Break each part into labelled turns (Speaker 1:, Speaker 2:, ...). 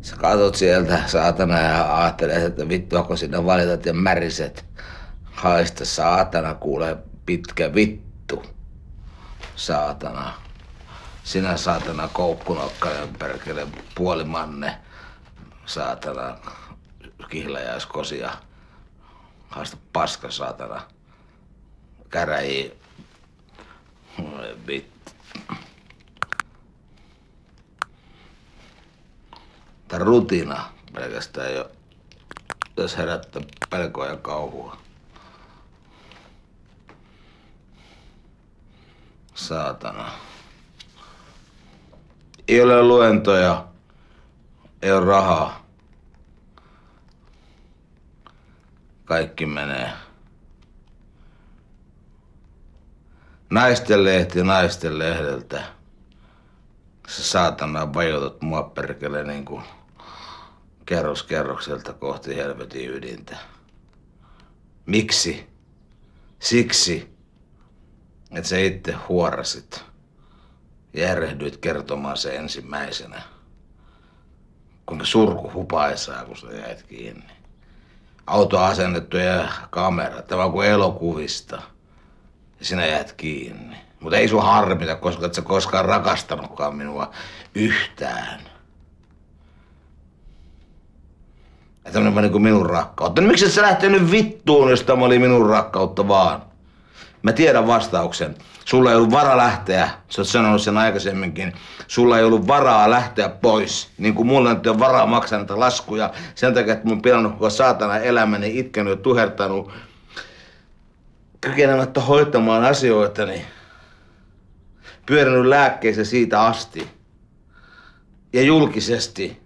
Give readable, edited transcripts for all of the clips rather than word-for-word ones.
Speaker 1: Sä katot sieltä, saatana, ja ajattelet, että vittuako sinä valitat ja märiset. Haista, saatana, kuule, pitkä vittu. Saatana. Sinä saatana koukkunokkainen perkele puolimanne. Saatana kihlajaiskosia. Haista paska, saatana. Käräjiä. Vittu. Tää rutina pelkästään jo, jos herättää pelkoa ja kauhua. Saatana. Ei ole luentoja, ei ole rahaa. Kaikki menee. Naistenlehti naisten lehdeltä. Sä saatana vajotat mua perkele niinku kerros kerrokselta kohti helvetin ydintä. Miksi? Siksi, että sä itse huorasit ja erehdyit kertomaan se ensimmäisenä. Kuinka surku hupaisaa, kun sä jäit kiinni. Auto asennettu ja kamera, tämä on kuin elokuvista. Ja sinä jäät kiinni. Mutta ei sun harmita, koska et sä koskaan rakastanutkaan minua yhtään. Ja tämmönen vaan niinku minun rakkautta. Miksi et sä lähtenyt vittuun, jos tämä oli minun rakkautta vaan? Mä tiedän vastauksen. Sulla ei ollut varaa lähteä. Sä oot sanonut sen aikaisemminkin. Sulla ei ollut varaa lähteä pois. Niin kuin mulla nyt ei ole varaa maksaa näitä laskuja. Sen takia, että mun on pilannut koko saatana elämäni, itkenyt ja tuhertanut. Kykenemättä hoitamaan asioitani. Pyörinyt lääkkeissä siitä asti. Ja julkisesti,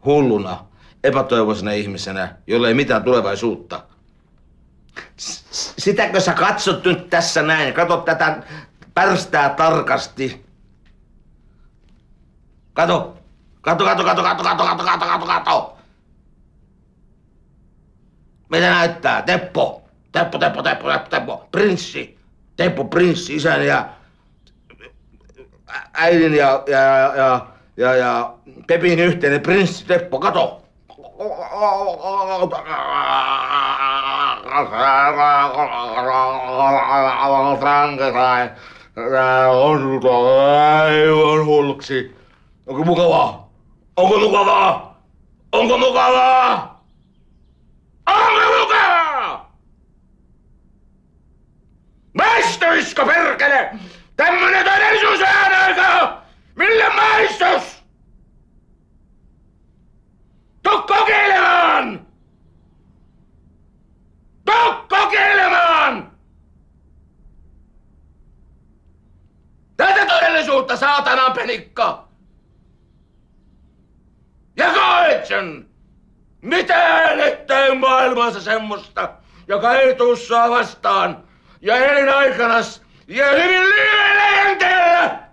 Speaker 1: hulluna, epätoivoisena ihmisenä, jolla ei mitään tulevaisuutta. Sitäkö sä katsot nyt tässä näin? Kato tätä pärstää tarkasti. Kato. Kato. Mitä näyttää? Teppo. Prinssi. Teppo, prinssi, isän ja äidin ja Pepin yhteinen prinssi Teppo. Kato. Frankenstein. On aivan hulluksi. Onko mukavaa? Onko mukavaa? Onko mukavaa? Onko mukavaa? Maistuisko perkele? Tämmönen todellisuus äänäikö? Millä maistus? Tuu kokeilemaan! Tuu kokeilemaan! Tätä todellisuutta, saatanan penikka! Ja koet sen! Mitään ettei maailmassa semmoista, joka ei tuu sua vastaan. Ja elinaikanas ja hyvin lyhyellä jänteellä!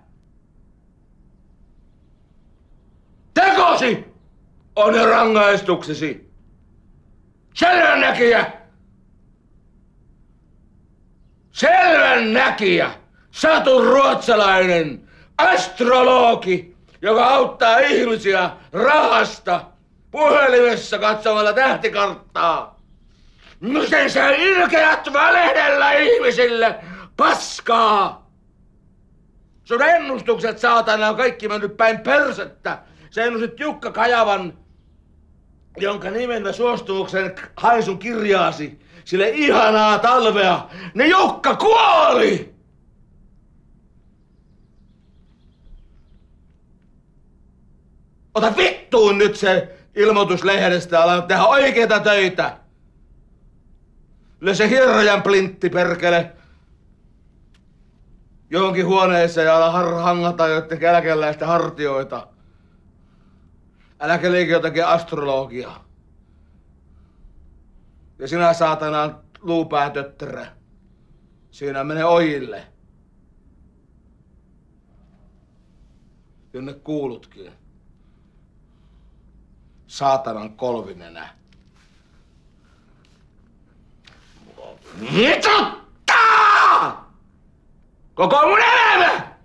Speaker 1: Tekosi on jo rangaistuksesi. Selvän näkijä, Satu Ruotsalainen, astrologi, joka auttaa ihmisiä rahasta puhelimessa katsomalla tähtikarttaa. Miten sä ilkeät valehdella ihmisille paskaa? Sun ennustukset, saatana, on kaikki mennyt päin persettä. Sä ennustit Jukka Kajavan, jonka nimen mä suostumuksen hain sun kirjaasi. Sille ihanaa talvea. Ne Jukka kuoli! Ota vittuun nyt se ilmoitus lehdestä ja ala tehdä oikeita töitä. Lyö se hirveän plintti, perkele. Johonkin huoneeseen ja ala hangata joidenkin eläkeläisten hartioita. Äläkä liike jotakin astrologiaa. Ja sinä saatana luupäätötterä. Siinä menee ojille. Jonne kuulutkin. Saatanan kolvinenä. Vituttaa! Koko mun elämä!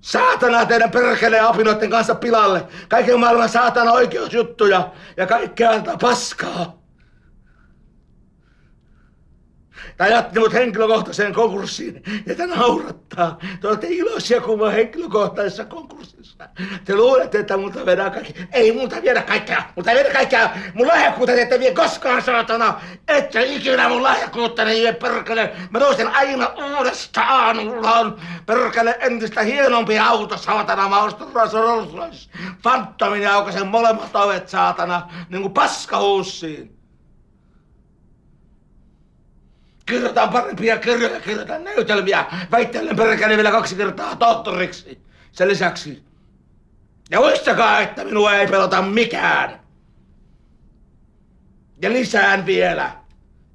Speaker 1: Saatana teidän perkeleen apinoiden kanssa pilalle. Kaiken maailman saatana oikeusjuttuja ja kaikkea antaa paskaa. Tai ajatte mut henkilökohtaiseen konkurssiin ja te naurattaa. Te olette iloisia, kun mä oon henkilökohtaisessa konkurssissa. Te luulette, että multa vedään kaikki. Ei multa viedä kaikkea. Multa ei viedä kaikkea. Mun lahjakkuutta te ette vie koskaan, saatana. Ette ikinä mun lahjakkuutta ne vie, perkele. Mä nostan aina uudestaan. Mulla on perkele entistä hienompi auto, saatana. Mä ostan Rolls-Royce Phantomin ja aukasen molemmat ovet, saatana. Niin kuin paskahuussiin. Kirjoitan parempia kirjoja, kirjoitan näytelmiä. Väittelen perkele vielä 2 kertaa tohtoriksi. Sen lisäksi. Ja muistakaa, että minua ei pelota mikään. Ja lisään vielä,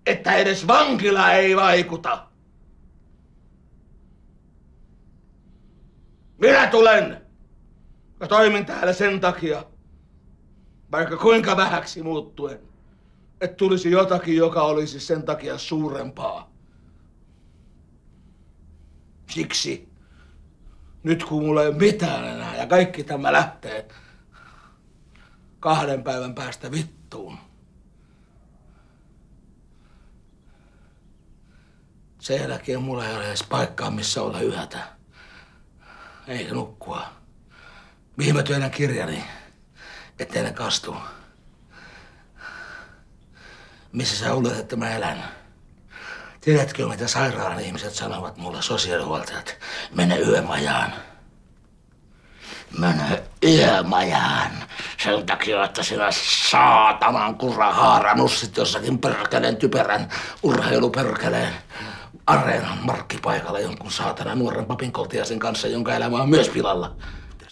Speaker 1: että edes vankila ei vaikuta. Minä tulen ja toimin täällä sen takia, vaikka kuinka vähäksi muuttuen, että tulisi jotakin, joka olisi sen takia suurempaa. Siksi, nyt kun mulla ei ole mitään enää ja kaikki tämä lähtee 2 päivän päästä vittuun. Sen jälkeen mulla ei ole edes paikkaa, missä olla yötä. Eikä nukkua. Mihin mä työnnän kirjani, ettei ne kastu. Missä sä luulet, että mä elän? Tiedätkö, mitä sairaalan ihmiset sanovat mulle, sosiaalihuoltajat? Mene yömajaan. Mene yömajaan. Sen takia, että sinä saatanan kurahaara nussit jossakin perkeleen typerän urheiluperkeleen areenan markkipaikalla jonkun saatana nuoren papinkoltiaisen kanssa, jonka elämä on myös pilalla.